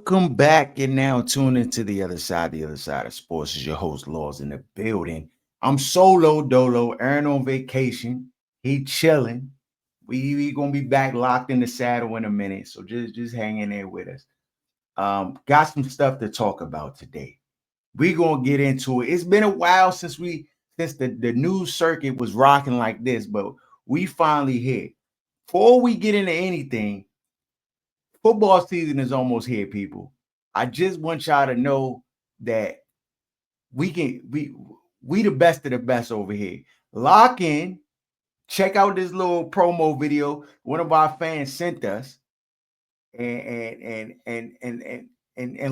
Welcome back and now tune into the other side of sports. Is your host Laws in the building. I'm solo dolo, Aaron on vacation. He chilling. We gonna be back locked in the saddle in a minute. So just hang in there with us. Got some stuff to talk about today. We gonna get into it. It's been a while since the news circuit was rocking like this, but we finally here. Before we get into anything, football season is almost here, people. I just want y'all to know that we can we the best of the best over here. Lock in, check out this little promo video one of our fans sent us, and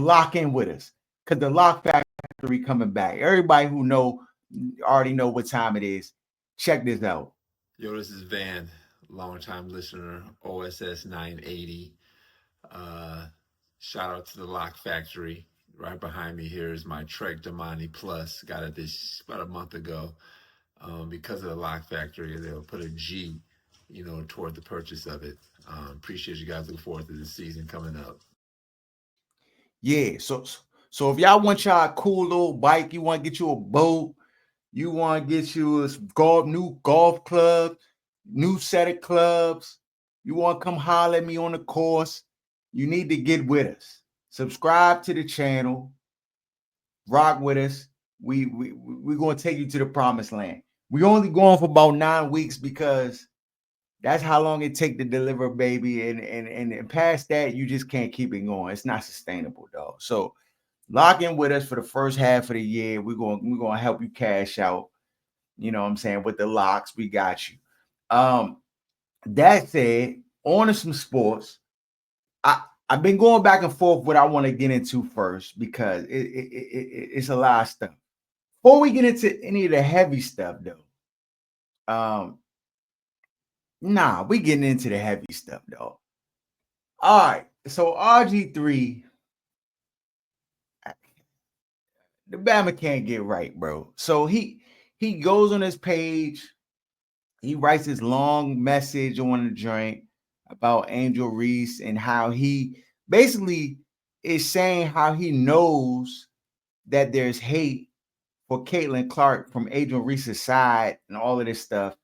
lock in with us because the Lock Factory coming back. Everybody who know already know what time it is. Check this out. Yo, this is Van, longtime listener, OSS 980. Uh, Shout out to the Lock Factory. Right behind me here is my Trek Damani Plus. Got it this about a month ago. Because of the Lock Factory, they'll put a G, toward the purchase of it. Appreciate you guys. Look forward to this season coming up. Yeah, so if y'all want y'all a cool little bike, you want to get you a boat, you want to get you a new golf club, new set of clubs, you want to come holler at me on the course, you need to get with us. Subscribe to the channel, rock with us. We're gonna take you to the promised land. We only going for about 9 weeks because that's how long it take to deliver, baby. And past that, you just can't keep it going. It's not sustainable, dog. So lock in with us for the first half of the year. We're gonna help you cash out. You know what I'm saying? With the locks, we got you. Um, that said, on to some sports. I've been going back and forth what I want to get into first because it's a lot of stuff. Before we get into any of the heavy stuff, though, nah, we getting into the heavy stuff, though. All right, so RG3, the Bama can't get right, bro. So he goes on his page, he writes this long message on the joint about Angel Reese and how he basically is saying how he knows that there's hate for Caitlin Clark from Angel Reese's side and all of this stuff.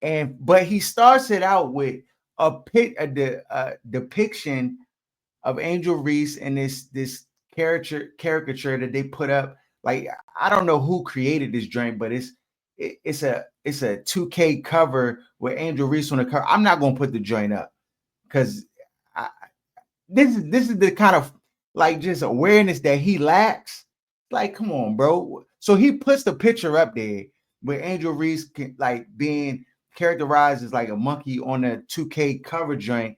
And but he starts it out with a depiction of Angel Reese and this caricature that they put up. Like I don't know who created this joint, but it's a 2K cover with Angel Reese on the cover. I'm not gonna put the joint up because this is the kind of like just awareness that he lacks. Like, come on, bro. So he puts the picture up there where Angel Reese like being characterized as like a monkey on a 2K cover joint.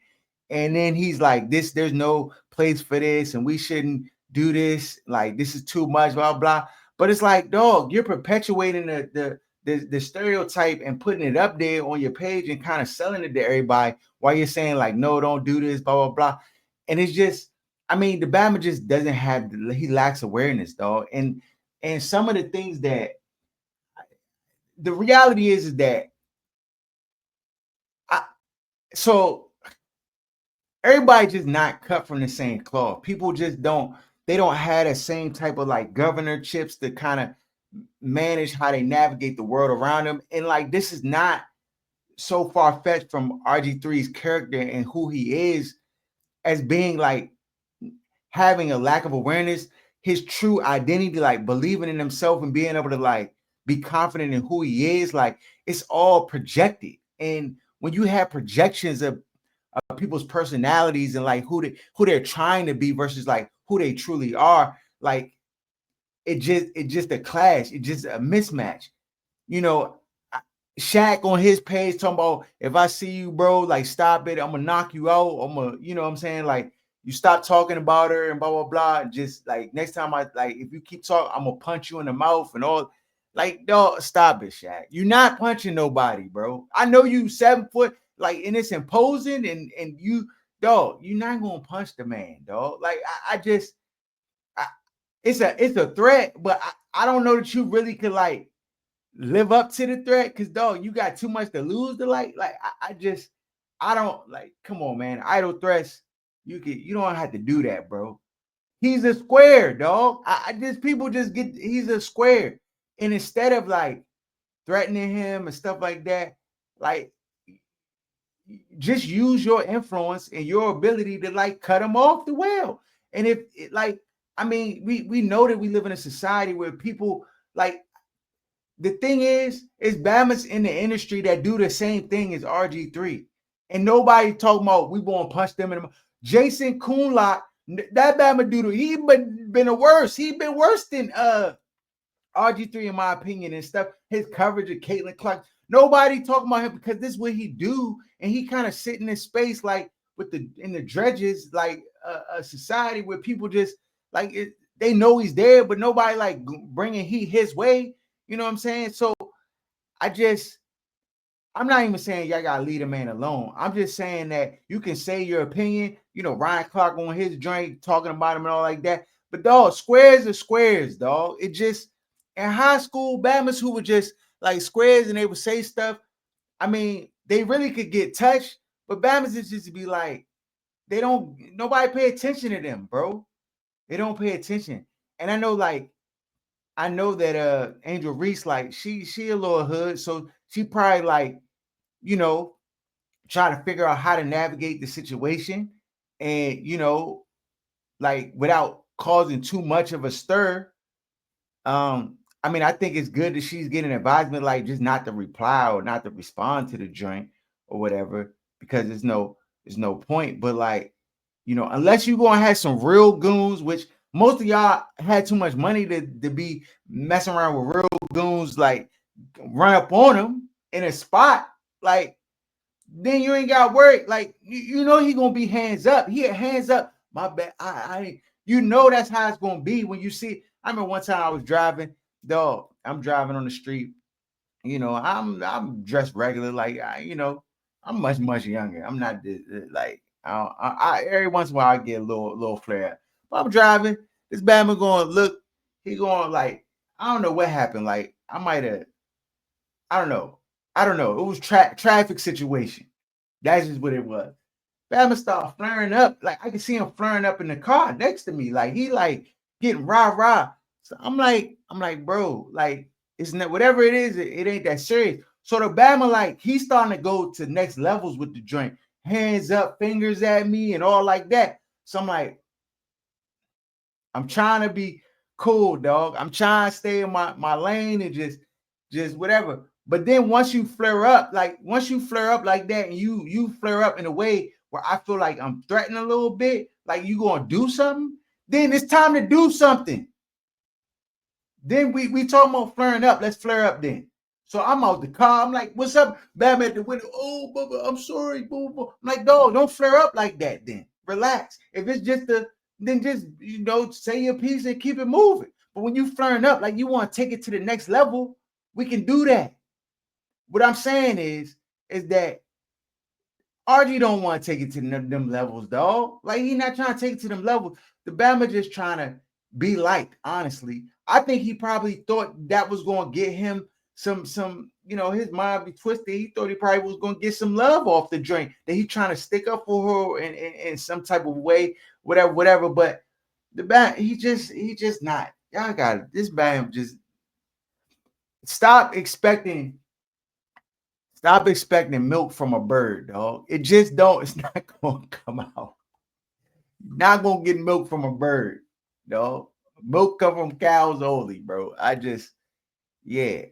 And then he's like, there's no place for this, and we shouldn't do this. Like, this is too much, blah, blah. But it's like, dog, you're perpetuating the stereotype and putting it up there on your page and kind of selling it to everybody while you're saying, like, no, don't do this, blah, blah, blah. And it's just, I mean, the Bama just doesn't have, he lacks awareness, dog. And some of the things that the reality is that I, so everybody just not cut from the same cloth. People just don't have the same type of like governorships to kind of manage how they navigate the world around them. And like this is not so far fetched from RG3's character and who he is as being like having a lack of awareness, his true identity, like believing in himself and being able to like be confident in who he is. Like it's all projected. And when you have projections of people's personalities and like who they're trying to be versus like who they truly are, like it just a clash, it just a mismatch. You know, Shaq on his page talking about if I see you, bro, like stop it, I'm gonna knock you out. I'm gonna, you know what I'm saying? Like you stop talking about her and blah blah blah. And just like next time I like if you keep talking, I'm gonna punch you in the mouth and all. Like, dog, stop it, Shaq. You're not punching nobody, bro. I know you 7 foot, like, and it's imposing, and you, dog, you're not gonna punch the man, dog. Like, I just, I, it's a threat, but I don't know that you really could like live up to the threat because dog, you got too much to lose to like I don't like come on, man. Idle threats, you don't have to do that, bro. He's a square, dog. I just people just get he's a square. And instead of like threatening him and stuff like that, like just use your influence and your ability to like cut him off the well. And if like, I mean, we know that we live in a society where people like the thing is Bama's in the industry that do the same thing as RG3. And nobody talking about we gonna punch them in the Jason Kuhnlock, that Bama dude, he been a worse. He been worse than RG3 in my opinion and stuff. His coverage of Caitlin Clark. Nobody talking about him because this is what he do, and he kind of sit in this space like with the in the dredges, like a society where people just like it, they know he's there, but nobody like bringing heat his way. You know what I'm saying? So I'm not even saying y'all gotta leave a man alone. I'm just saying that you can say your opinion. You know, Ryan Clark on his joint talking about him and all like that. But dog, squares are squares, dog. It just in high school, Bama's who would just like squares and they would say stuff. I mean, they really could get touched, but Bama's is just be like, nobody pay attention to them, bro. They don't pay attention. And I know that Angel Reese, like she a little hood, so she probably like, you know, trying to figure out how to navigate the situation and like without causing too much of a stir. I mean, I think it's good that she's getting advisement, like just not to reply or not to respond to the joint or whatever, because there's no point. But like, unless you're gonna have some real goons, which most of y'all had too much money to be messing around with real goons, like run up on them in a spot, like then you ain't got to worry. Like you know he gonna be hands up. He had hands up. My bad. That's how it's gonna be when you see. I remember one time I was driving, dog. I'm driving on the street. I'm dressed regular, like I'm much younger. I'm not like I every once in a while I get a little flare. But I'm driving. This Batman going look. He going like I don't know what happened. Like I might have. I don't know. It was traffic situation. That's just what it was. Batman started flaring up. Like I could see him flaring up in the car next to me. Like he like getting rah. So I'm like, bro, like it's not whatever it is, it ain't that serious. So the Bama, like, he's starting to go to next levels with the joint. Hands up, fingers at me, and all like that. So I'm like, I'm trying to be cool, dog. I'm trying to stay in my lane and just whatever. But then once you flare up like that, and you flare up in a way where I feel like I'm threatening a little bit, like you gonna do something, then it's time to do something. Then we talking about flaring up. Let's flare up then. So I'm out the car. I'm like, what's up? Batman at the window. Oh, Bubba, I'm sorry. Boo. I'm like, dog, don't flare up like that then. Relax. If it's just then just, say your piece and keep it moving. But when you flaring up, like you want to take it to the next level, we can do that. What I'm saying is that RG don't want to take it to them levels, dog. Like he not trying to take it to them levels. The Bama just trying to be liked, honestly. I think he probably thought that was going to get him some, his mind be twisted. He thought he probably was going to get some love off the drink, that he trying to stick up for her in some type of way, whatever. But the Bama, he just not. Y'all got it. This Bama just stop expecting milk from a bird, dog. It just don't. It's not going to come out. Not going to get milk from a bird, dog. Milk come from cows only, bro. I really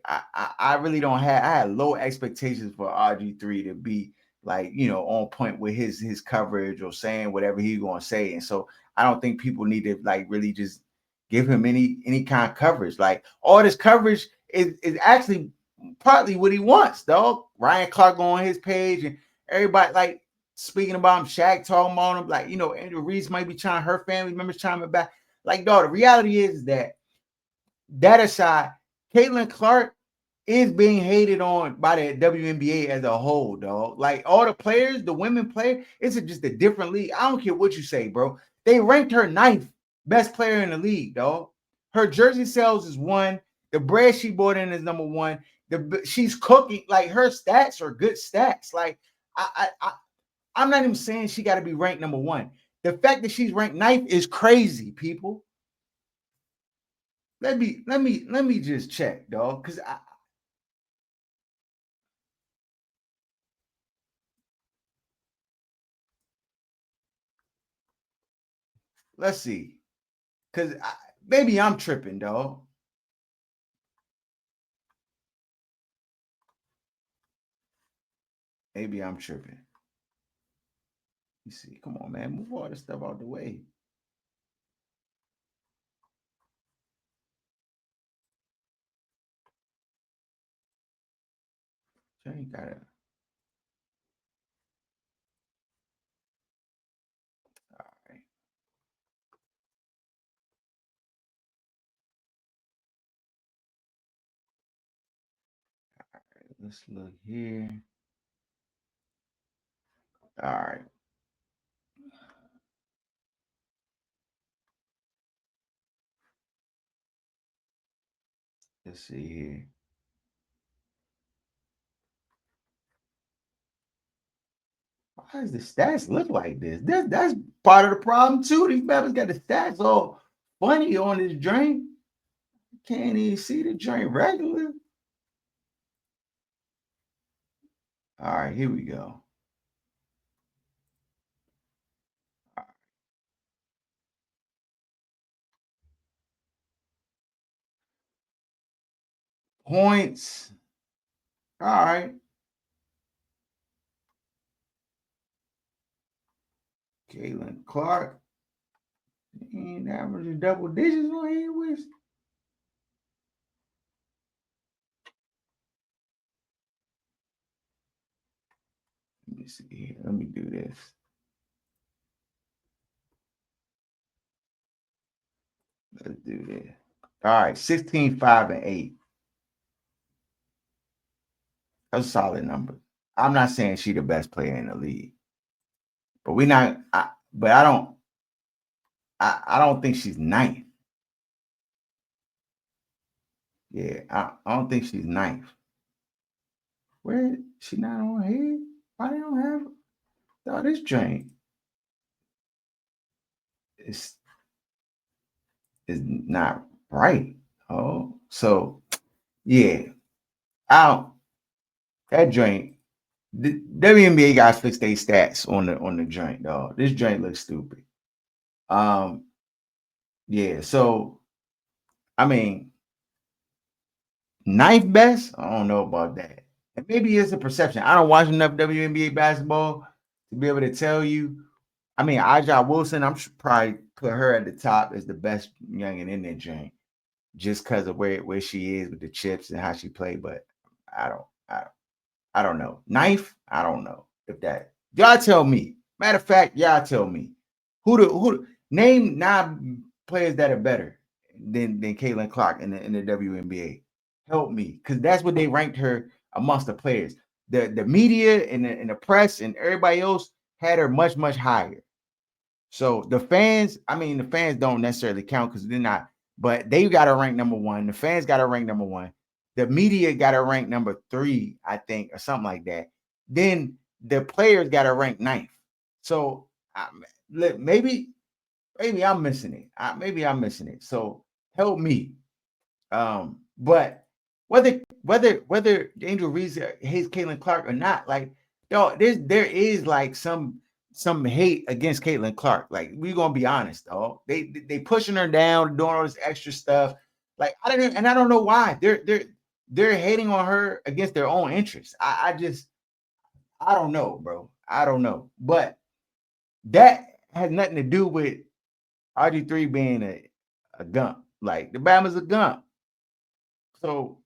don't have. I had low expectations for RG3 to be like, on point with his coverage or saying whatever he's going to say. And so I don't think people need to like really just give him any kind of coverage. Like all this coverage is actually partly what he wants, dog. Ryan Clark on his page and everybody like speaking about him, Shaq talking about him, like, Angel Reese might be trying, her family members trying back. Like, dog, the reality is that aside, Caitlin Clark is being hated on by the WNBA as a whole, dog. Like all the players, the women play, it's just a different league. I don't care what you say, bro. They ranked her 9th best player in the league, dog. Her jersey sales is 1. The bread she bought in is number 1. She's cooking. Like her stats are good stats. Like I'm not even saying she got to be ranked number 1. The fact that she's ranked 9th is crazy, people. Let me just check, dog, because let's see, because maybe I'm tripping, dog. Maybe I'm tripping. You see, come on, man, move all this stuff out the way. You ain't gotta. All right. Let's look here. All right. Let's see here. Why does the stats look like this? That's part of the problem too. These rappers got the stats all funny on this drink. Can't even see the drink regular. All right, here we go. Points. All right. Caitlin Clark. He ain't averaging double digits on here with. Let me see here. Let me do this. Let's do this. All right, 16, 5, and 8. That's a solid number. I'm not saying she the best player in the league, but we not. But I don't. I don't think she's 9th. Yeah, I don't think she's 9th. Where she not on here? Why they don't have? Oh, this joint is not right. Oh, so yeah, I don't. That joint. The WNBA guys fix their stats on the joint, dog. This joint looks stupid. Um, yeah. So I mean, 9th best. I don't know about that. And maybe it's a perception. I don't watch enough WNBA basketball to be able to tell you. I mean, Aja Wilson, I'm probably put her at the top as the best youngin in that joint, just because of where she is with the chips and how she played. But I don't, I, I don't know. 9th, I don't know if that. Y'all tell me. Matter of fact, y'all tell me who name 9 players that are better than Caitlin Clark in the WNBA. Help me, because that's what they ranked her amongst the players. The media and the press and everybody else had her much higher. So the fans, I mean, the fans don't necessarily count because they're not, but they got to rank number 1. The fans got to rank number 1. The media got to rank number 3, I think, or something like that. Then the players got to rank 9th. So maybe I'm missing it. Maybe I'm missing it. So help me. But whether Angel Reese hates Caitlin Clark or not, like, yo, there is like some hate against Caitlin Clark. Like, we're gonna be honest, dog. They pushing her down, doing all this extra stuff. Like, I don't know why. They're hating on her against their own interests. I don't know, bro. I don't know. But that has nothing to do with RG3 being a gump. Like, the Bama's a gump. So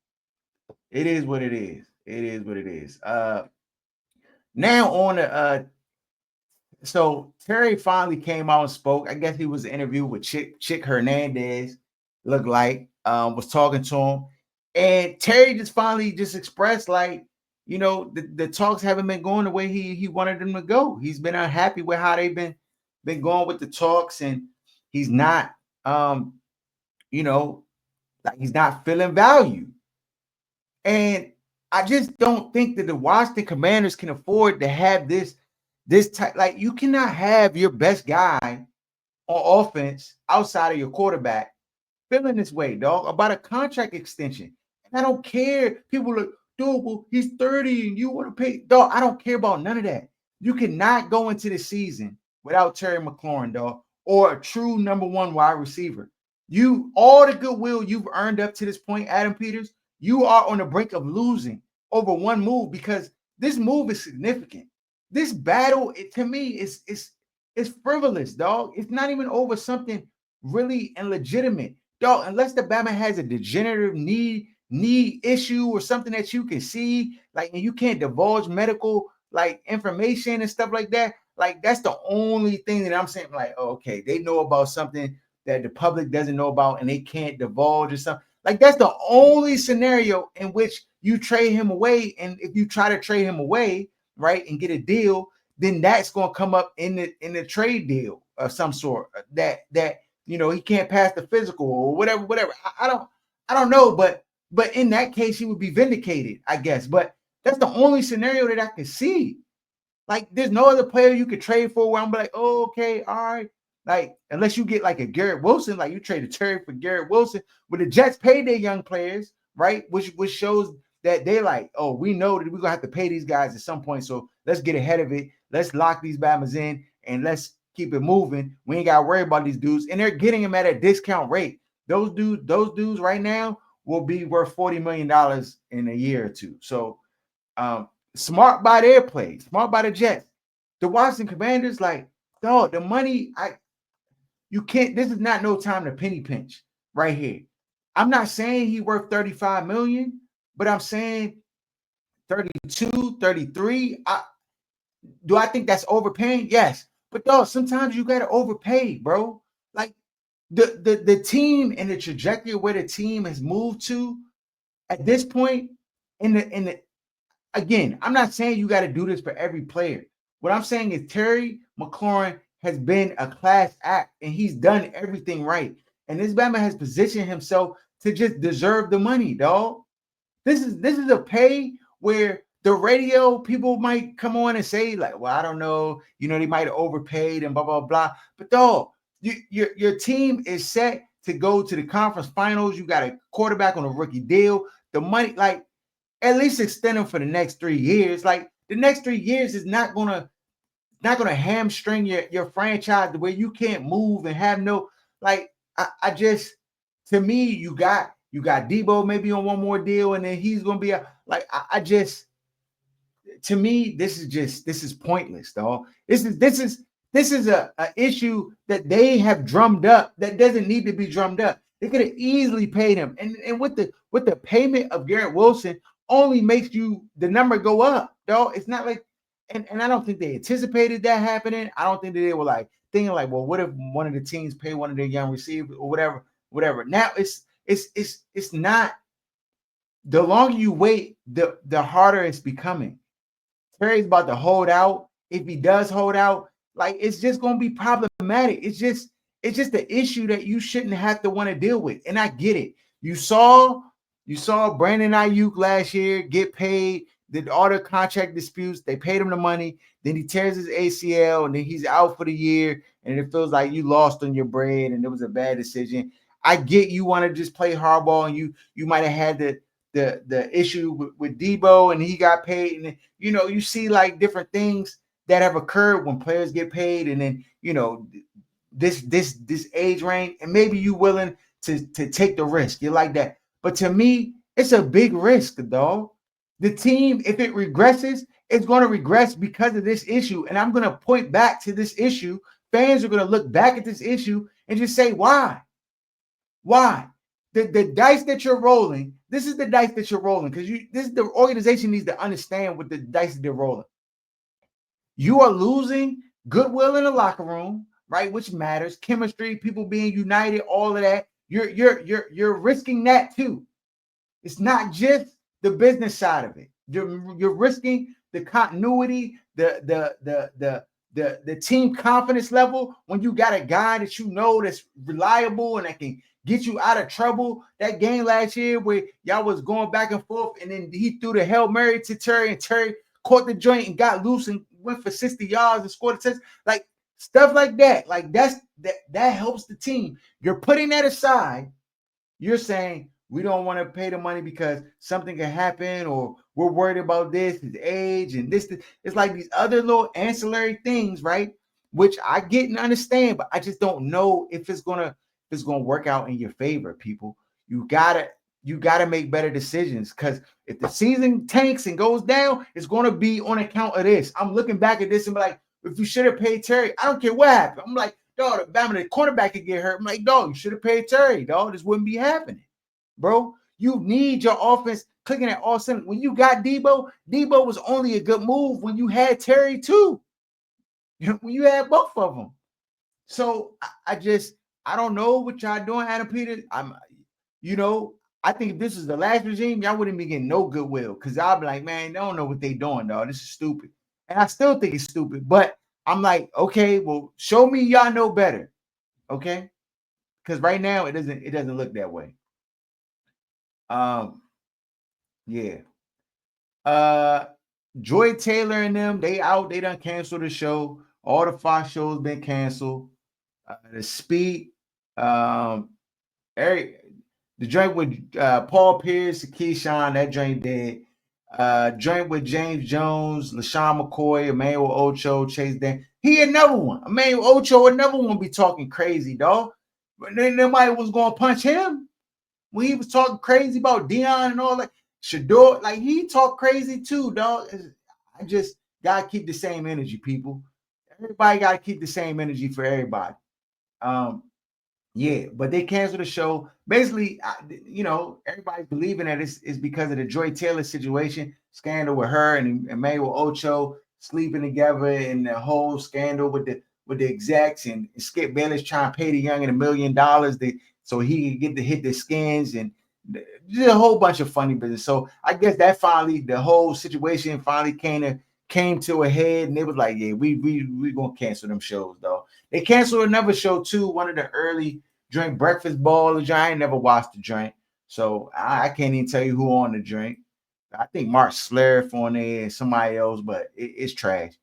it is what it is. It is what it is. Now on the so Terry finally came out and spoke. I guess he was interviewed with Chick Hernandez, looked like, was talking to him. And Terry just finally just expressed, like, the talks haven't been going the way he wanted them to go. He's been unhappy with how they've been going with the talks, and he's not like, he's not feeling value. And I just don't think that the Washington Commanders can afford to have this this type, like you cannot have your best guy on offense outside of your quarterback feeling this way, dog, about a contract extension. And I don't care. People are like, dude, well, he's 30 and you want to pay. Dog, I don't care about none of that. You cannot go into the season without Terry McLaurin, dog, or a true number one wide receiver. You all the goodwill you've earned up to this point, Adam Peters, you are on the brink of losing over one move because this move is significant. This battle, to me, is frivolous, dog. It's not even over something really and legitimate, dog. Unless the Bama has a degenerative knee issue or something that you can see, like, and you can't divulge medical like information and stuff like that. Like, that's the only thing that I'm saying. Like, oh, okay, they know about something that the public doesn't know about, and they can't divulge or something. Like, that's the only scenario in which you trade him away. And if you try to trade him away, right, and get a deal, then that's going to come up in the trade deal of some sort that he can't pass the physical or whatever. I don't know, but in that case he would be vindicated, I guess. But that's the only scenario that I can see. Like, there's no other player you could trade for where I'm like, oh, okay, all right. Like, unless you get like a Garrett Wilson, like you traded Terry for Garrett Wilson, but the Jets paid their young players, right? Which shows that they like, oh, we know that we're gonna have to pay these guys at some point. So let's get ahead of it. Let's lock these Bamas in and let's keep it moving. We ain't gotta worry about these dudes. And they're getting them at a discount rate. Those dudes right now will be worth $40 million in a year or two. So smart by their play, smart by the Jets. The Washington Commanders, like, dog, the money, you can't, this is not no time to penny pinch right here. I'm not saying he worth 35 million, but I'm saying 32, 33. Do I think that's overpaying? Yes. But dog, sometimes you gotta overpay, bro. Like the team and the trajectory where the team has moved to at this point in the again, I'm not saying you got to do this for every player. What I'm saying is Terry McLaurin has been a class act and he's done everything right. And this Bama has positioned himself to just deserve the money, dog. This is a pay where the radio people might come on and say, like, well, I don't know, they might have overpaid and blah, blah, blah. But dog, your team is set to go to the conference finals. You got a quarterback on a rookie deal. The money, like, at least extend them for the next 3 years. Like, the next 3 years is not gonna hamstring your franchise the way you can't move and have no, like, I just, to me, you got Debo maybe on one more deal and then he's gonna be I just, to me, this is pointless, dog. This is a issue that they have drummed up that doesn't need to be drummed up. They could have easily paid him, and with the payment of Garrett Wilson only makes the number go up, dog. It's not like, and I don't think they anticipated that happening. I don't think that they were like thinking like, well, what if one of the teams pay one of their young receivers or whatever. Now it's not. The longer you wait, the harder it's becoming. Terry's about to hold out. If he does hold out, like, it's just going to be problematic. It's just the issue that you shouldn't have to want to deal with. And I get it. You saw Brandon Ayuk last year get paid, all the contract disputes. They paid him the money. Then he tears his ACL, and then he's out for the year. And it feels like you lost on your bread, and it was a bad decision. I get you want to just play hardball, and you might have had the issue with Debo, and he got paid. And you see like different things that have occurred when players get paid, and then this age range, and maybe you willing to take the risk. You're like that. But to me, it's a big risk, dog. The team, if it regresses, it's going to regress because of this issue. And I'm going to point back to this issue. Fans are going to look back at this issue and just say, why? Why? The dice that you're rolling, this is the dice that you're rolling, because the organization needs to understand what the dice that they're rolling. You are losing goodwill in the locker room, right? Which matters. Chemistry, people being united, all of that. You're risking that too. It's not just the business side of it. You're risking the continuity, the team confidence level when you got a guy that that's reliable and that can get you out of trouble. That game last year where y'all was going back and forth, and then he threw the Hail Mary to Terry, and Terry caught the joint and got loose and went for 60 yards and scored a touchdown. Like stuff like that. Like that helps the team. You're putting that aside. You're saying we don't want to pay the money because something can happen, or we're worried about this, his age, and this. It's like these other little ancillary things, right? Which I get and understand, but I just don't know if it's gonna work out in your favor, people. You gotta make better decisions, because if the season tanks and goes down, it's gonna be on account of this. I'm looking back at this and be like, if you should have paid Terry, I don't care what happened. I'm like, dog, the cornerback could get hurt. I'm like, dog, you should have paid Terry, dog. This wouldn't be happening, bro. You need your offense clicking at all center. When you got Debo was only a good move when you had Terry too. When you had both of them. So I don't know what y'all doing, Adam Peters. I think if this is the last regime, y'all wouldn't be getting no goodwill, because I'll be like, man, they don't know what they doing, dog. This is stupid. And I still think it's stupid, but I'm like, okay, well, show me y'all know better. Okay. Because right now it doesn't look that way. Yeah. Joy Taylor and them, they done canceled the show. All the Fox shows been canceled. The Speed, Eric, the joint with Paul Pierce, Keyshawn, that joint dead. Joint with James Jones, LaShawn McCoy, Emmanuel Ocho, Chase Dan. He another one. Emmanuel Ocho, another one be talking crazy, dog. But then nobody was gonna punch him when he was talking crazy about Dion and all that. Shador, like he talked crazy too, dog. I just gotta keep the same energy, people. Everybody gotta keep the same energy for everybody. Yeah, but they canceled the show. Basically, everybody's believing that it's because of the Joy Taylor situation, scandal with her and Emmanuel Ocho sleeping together, and the whole scandal with the execs, and Skip Bayless trying to pay the youngin $1 million so he could get to hit the skins, and just a whole bunch of funny business. So I guess that finally, the whole situation finally came to a head, and they was like, yeah, we gonna cancel them shows, though. They canceled another show too, one of the early drink breakfast ball. I ain't never watched the drink, so I can't even tell you who on the drink. I think Mark Slariff on there and somebody else, but it's trash.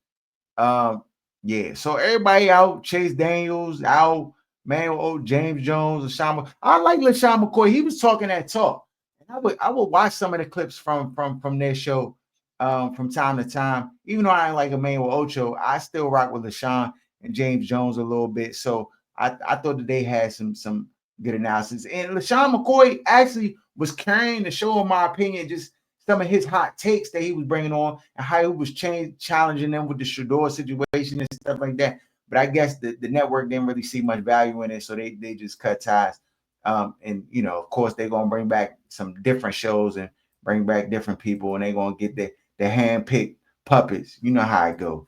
Yeah. So everybody out. Chase Daniels out. Man, James Jones, LaShawn. I like LaShawn McCoy. He was talking that talk, and I would watch some of the clips from their show from time to time. Even though I ain't like Emmanuel Ocho, I still rock with LaShawn and James Jones a little bit. So I thought that they had some good analysis. And LaShawn McCoy actually was carrying the show, in my opinion, just some of his hot takes that he was bringing on, and how he was challenging them with the Shador situation and stuff like that. But I guess the network didn't really see much value in it, so they just cut ties. And of course, they're gonna bring back some different shows and bring back different people, and they're gonna get the hand-picked puppets. You know how it goes.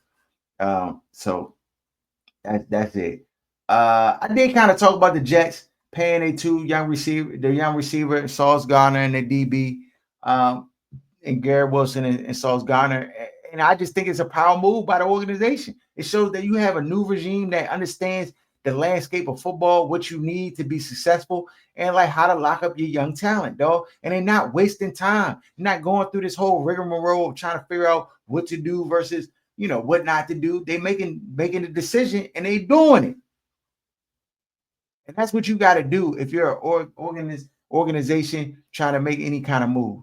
So that's it. I did kind of talk about the Jets paying the young receiver, Sauce Gardner, and the DB, and Garrett Wilson and Sauce Gardner. And I just think it's a power move by the organization. It shows that you have a new regime that understands the landscape of football, what you need to be successful, and like how to lock up your young talent, dog. And they're not wasting time. They're not going through this whole rigmarole of trying to figure out what to do versus what not to do. They making the decision, and they doing it. And that's what you got to do if you're an organization trying to make any kind of move.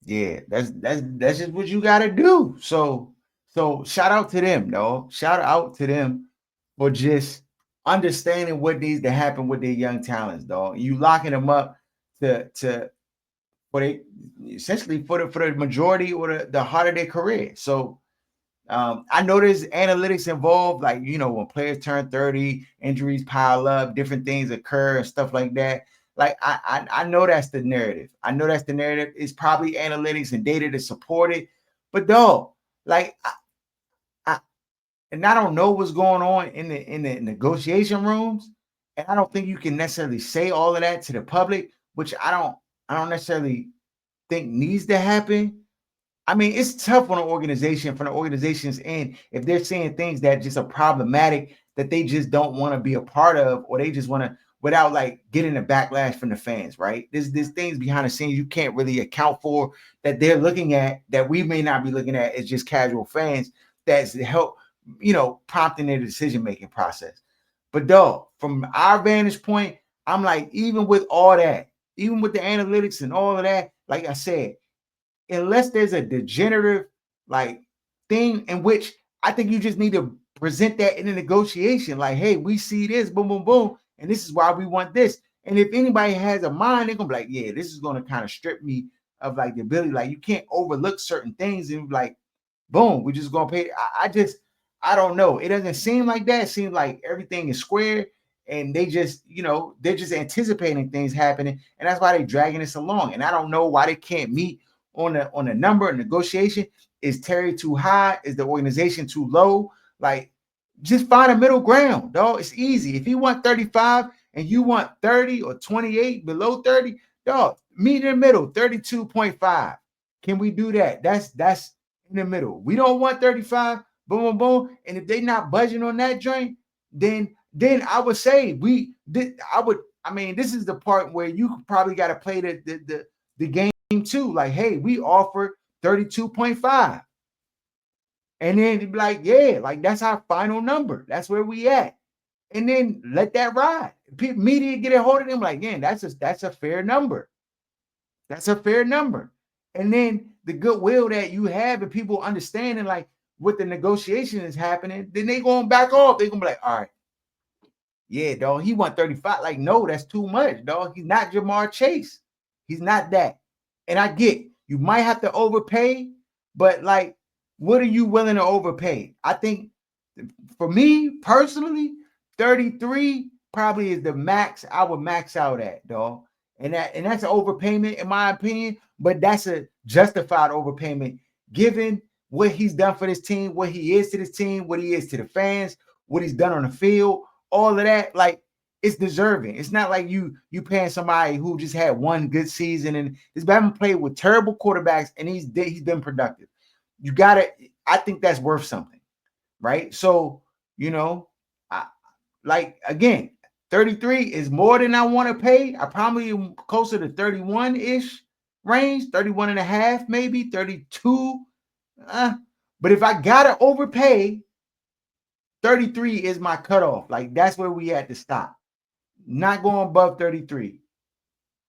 Yeah, that's just what you got to do. So shout out to them, though. Shout out to them for just understanding what needs to happen with their young talents, dog. You locking them up for essentially for the majority or the heart of their career. So I know there's analytics involved, like when players turn 30, injuries pile up, different things occur and stuff like that. Like I know that's the narrative. I know that's the narrative. It's probably analytics and data to support it. But dog, like I don't know what's going on in the negotiation rooms, and I don't think you can necessarily say all of that to the public, which I don't necessarily think needs to happen. I mean, it's tough on an organization, from the organization's end, if they're seeing things that just are problematic that they just don't want to be a part of, or they just want without like getting a backlash from the fans, right? There's things behind the scenes you can't really account for that they're looking at that we may not be looking at as just casual fans that's help, prompting their decision-making process. But dog, from our vantage point, I'm like, even with all that, even with the analytics and all of that, like I said, unless there's a degenerative like thing in which I think you just need to present that in a negotiation. Like, hey, we see this, boom, boom, boom, and this is why we want this. And if anybody has a mind, they're gonna be like, yeah, this is gonna kind of strip me of like the ability. Like, you can't overlook certain things and like, boom, we're just gonna pay. I don't know. It doesn't seem like that. It seems like everything is square, and they just, they're just anticipating things happening, and that's why they're dragging this along. And I don't know why they can't meet on a number of negotiation. Is Terry too high? Is the organization too low? Like, just find a middle ground, dog. It's easy. If you want 35 and you want 30 or 28 below 30, dog, meet in the middle, 32.5. Can we do that? That's in the middle. We don't want 35, boom, boom, boom. And if they not budging on that joint, then I would say this is the part where you probably got to play the game too. Like, hey, we offer 32.5. And then be like, yeah, like that's our final number. That's where we at. And then let that ride. Media get a hold of them, like, yeah, that's a fair number. That's a fair number. And then the goodwill that you have and people understanding like what the negotiation is happening, then they going back off. They're gonna be like, all right, yeah, dog, he want 35. Like, no, that's too much, dog. He's not Jamar Chase. He's not that. And I get you might have to overpay, but like, what are you willing to overpay? I think for me personally, 33 probably is the max I would max out at, dog. And that's an overpayment in my opinion, but that's a justified overpayment given what he's done for this team, what he is to this team, what he is to the fans, what he's done on the field, all of that. Like, it's deserving. It's not like you paying somebody who just had one good season and this man played with terrible quarterbacks and he's been productive. You gotta. I think that's worth something, right? So like again, 33 is more than I want to pay. I probably am closer to 31-ish range, 31 and a half, maybe 32. But if I gotta overpay, 33 is my cutoff. Like, that's where we had to stop. Not going above 33.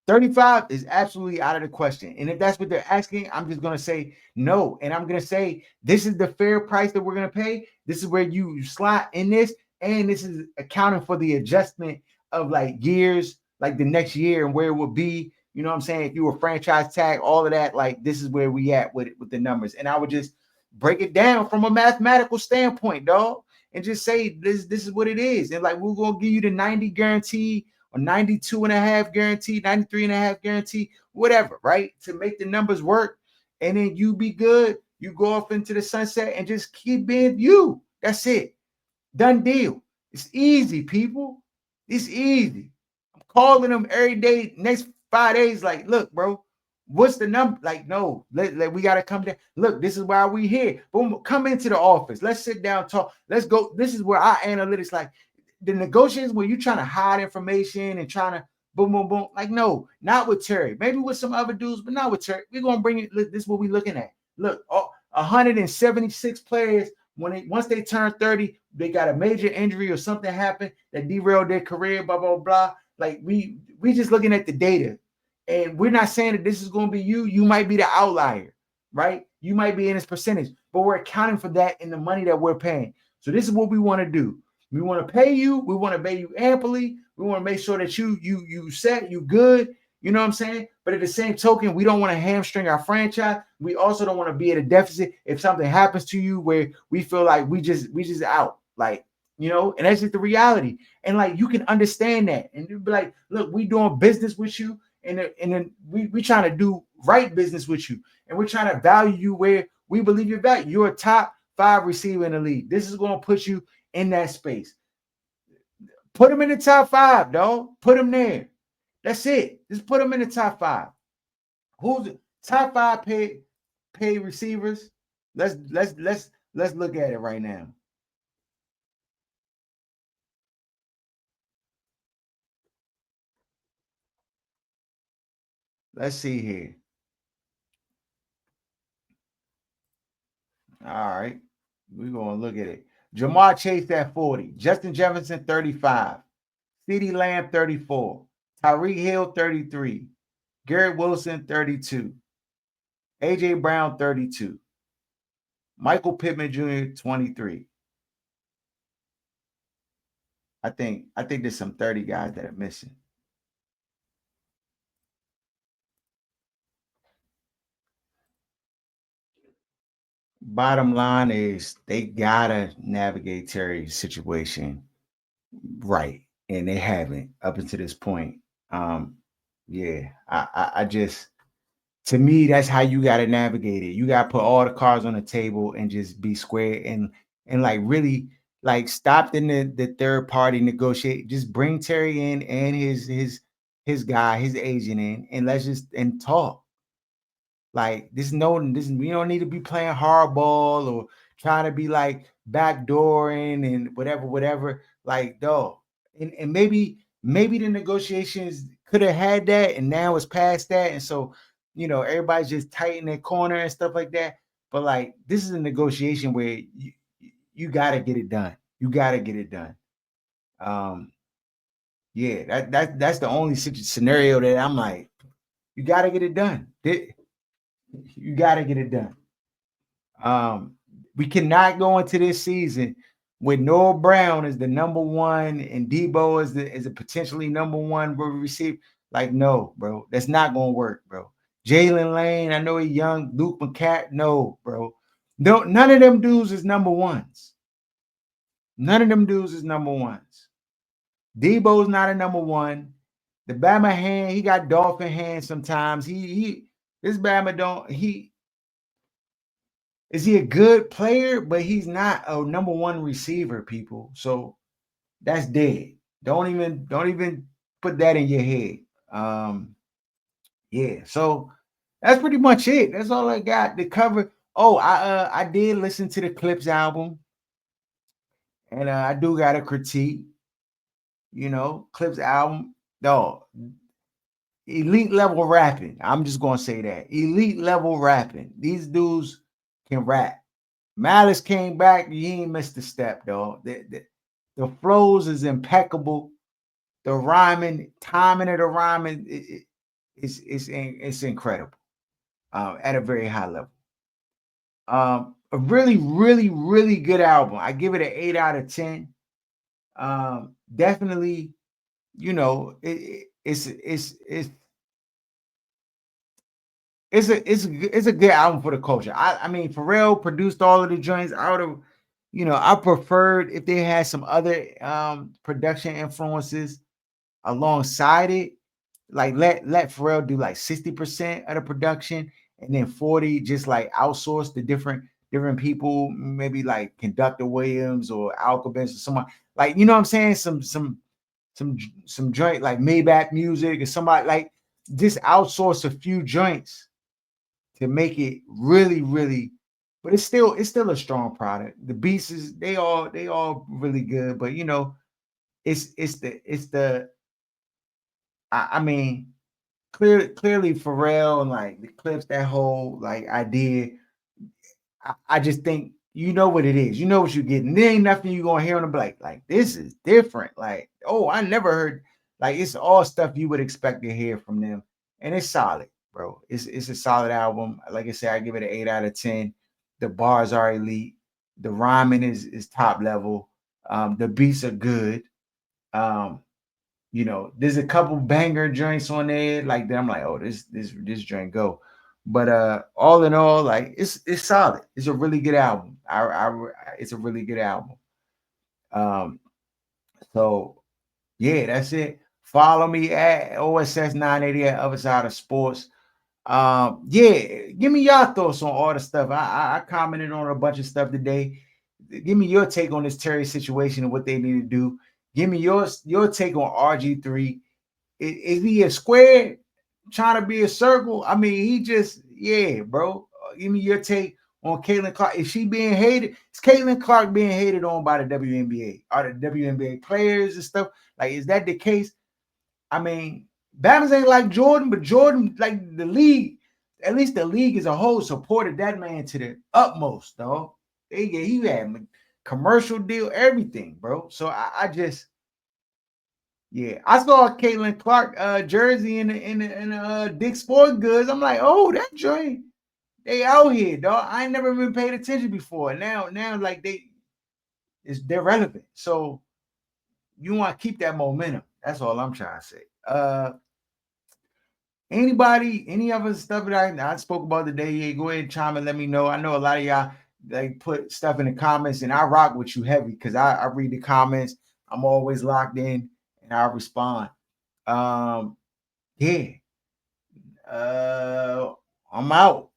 35 is absolutely out of the question. And if that's what they're asking, I'm just going to say no. And I'm going to say this is the fair price that we're going to pay. This is where you slot in this. And this is accounting for the adjustment of like years, like the next year and where it would be. You know what I'm saying? If you were franchise tag, all of that, like this is where we at with the numbers. And I would just break it down from a mathematical standpoint, dog, and just say this is what it is. And like, we're going to give you the 90 guarantee or 92 and a half guarantee, 93 and a half guarantee, whatever, right? To make the numbers work. And then you be good. You go off into the sunset and just keep being you. That's it. Done deal. It's easy, people. It's easy. I'm calling them every day, next 5 days, like, look, bro, what's the number? Like, no, we got to come down. Look, this is why we here. Boom, come into the office. Let's sit down, talk. Let's go. This is where our analytics, like, the negotiations where you're trying to hide information and trying to boom, boom, boom. Like, no, not with Terry. Maybe with some other dudes, but not with Terry. We're going to bring it. Look, this is what we're looking at. Look, 176 players, once they turn 30, they got a major injury or something happened that derailed their career, blah, blah, blah. Like, we just looking at the data. And we're not saying that this is going to be you. You might be the outlier, right? You might be in this percentage, but we're accounting for that in the money that we're paying. So this is what we want to do. We want to pay you. We want to pay you amply. We want to make sure that you set, you good. You know what I'm saying? But at the same token, we don't want to hamstring our franchise. We also don't want to be at a deficit if something happens to you where we feel like we just out. Like, and that's just the reality. And like, you can understand that. And you'd be like, look, we doing business with you. And then we trying to do right business with you. And we're trying to value you where we believe you're valued. You're a top 5 receiver in the league. This is going to put you in that space. Put him in the top 5, dog. Put him there. That's it. Just put him in the top 5. Who's the top 5 pay receivers? Let's look at it right now. Let's see here. All right. We're going to look at it. Jamar Chase at 40. Justin Jefferson, 35. CeeDee Lamb, 34. Tyreek Hill, 33. Garrett Wilson, 32. AJ Brown, 32. Michael Pittman Jr., 23. I think there's some 30 guys that are missing. Bottom line is they gotta navigate Terry's situation right, and they haven't up until this point. Yeah, I just to me that's how you got to navigate it. You got to put all the cards on the table and just be square and like really like stop the third party negotiate. Just bring Terry in and his guy, his agent in, and let's just and talk. Like this, no, this we don't need to be playing hardball or trying to be like backdooring and whatever. Like, dog, and maybe the negotiations could have had that, and now it's past that, and so everybody's just tight in their corner and stuff like that. But like, this is a negotiation where you got to get it done. You got to get it done. Um, yeah, that's the only scenario that I'm like, you got to get it done. You got to get it done. We cannot go into this season with Noah Brown as the number one and Debo is a potentially number one receiver. Like, no, bro, that's not gonna work, bro. Jalen Lane, I know he's young. Luke McCat, no, bro. No, none of them dudes is number ones. None of them dudes is number ones. Debo's not a number one. The Bama hand, he got dolphin hands sometimes. This Bama don't he is he a good player, but he's not a number one receiver, people. So that's dead. Don't even put that in your head. Yeah. So that's pretty much it. That's all I got to cover. Oh, I did listen to the Clips album, and I do got a critique. Clips album, dog, elite level rapping. I'm just gonna say that elite level rapping. These dudes can rap. Malice came back. You ain't missed a step, dog. The flows is impeccable. The rhyming, timing of the rhyming, it's incredible at a very high level. A really, really, really good album. I give it an 8 out of 10. Definitely, it's a good album for the culture. I mean, Pharrell produced all of the joints. I would have, I preferred if they had some other production influences alongside it. Like let Pharrell do like 60% of the production, and then 40 just like outsource the different people, maybe like Conductor Williams or Alchemist or someone like what I'm saying, some joint like Maybach Music or somebody like just outsource a few joints to make it really, really, but it's still a strong product. The beats they all really good, but it's the I mean clearly Pharrell and like the Clips, that whole like idea. I just think you know what it is. You know what you're getting. There ain't nothing you're gonna hear on the black. Like this is different. Like, oh, I never heard like it's all stuff you would expect to hear from them. And it's solid, bro. It's a solid album. Like I said, I give it an 8 out of 10. The bars are elite. The rhyming is top level. The beats are good. Um, there's a couple banger joints on there like that. I'm like, oh, this joint go. But all in all, like it's solid. It's a really good album. It's a really good album. Um, so yeah, that's it. Follow me at OSS 980 at Other Side of Sports. Yeah, give me your thoughts on all the stuff. I commented on a bunch of stuff today. Give me your take on this Terry situation and what they need to do. Give me your take on RG3. Is he a square trying to be a circle? I mean, he just, yeah, bro. Give me your take on Caitlin Clark. Is she being hated? Is Caitlin Clark being hated on by the WNBA? Are the WNBA players and stuff? Like, is that the case? I mean, Bama's ain't like Jordan, but Jordan, like the league, at least the league as a whole, supported that man to the utmost, dog. He had commercial deal, everything, bro. So I just, yeah, I saw Caitlin Clark jersey in the Dick's Sport Goods. I'm like, oh, that joint, they out here, dog. I ain't never been paid attention before. Now, like they're relevant. So you want to keep that momentum. That's all I'm trying to say. Anybody, any other stuff that I spoke about today? Yeah, go ahead and chime and let me know. I know a lot of y'all like put stuff in the comments, and I rock with you heavy because I read the comments. I'm always locked in and I respond. Yeah. I'm out.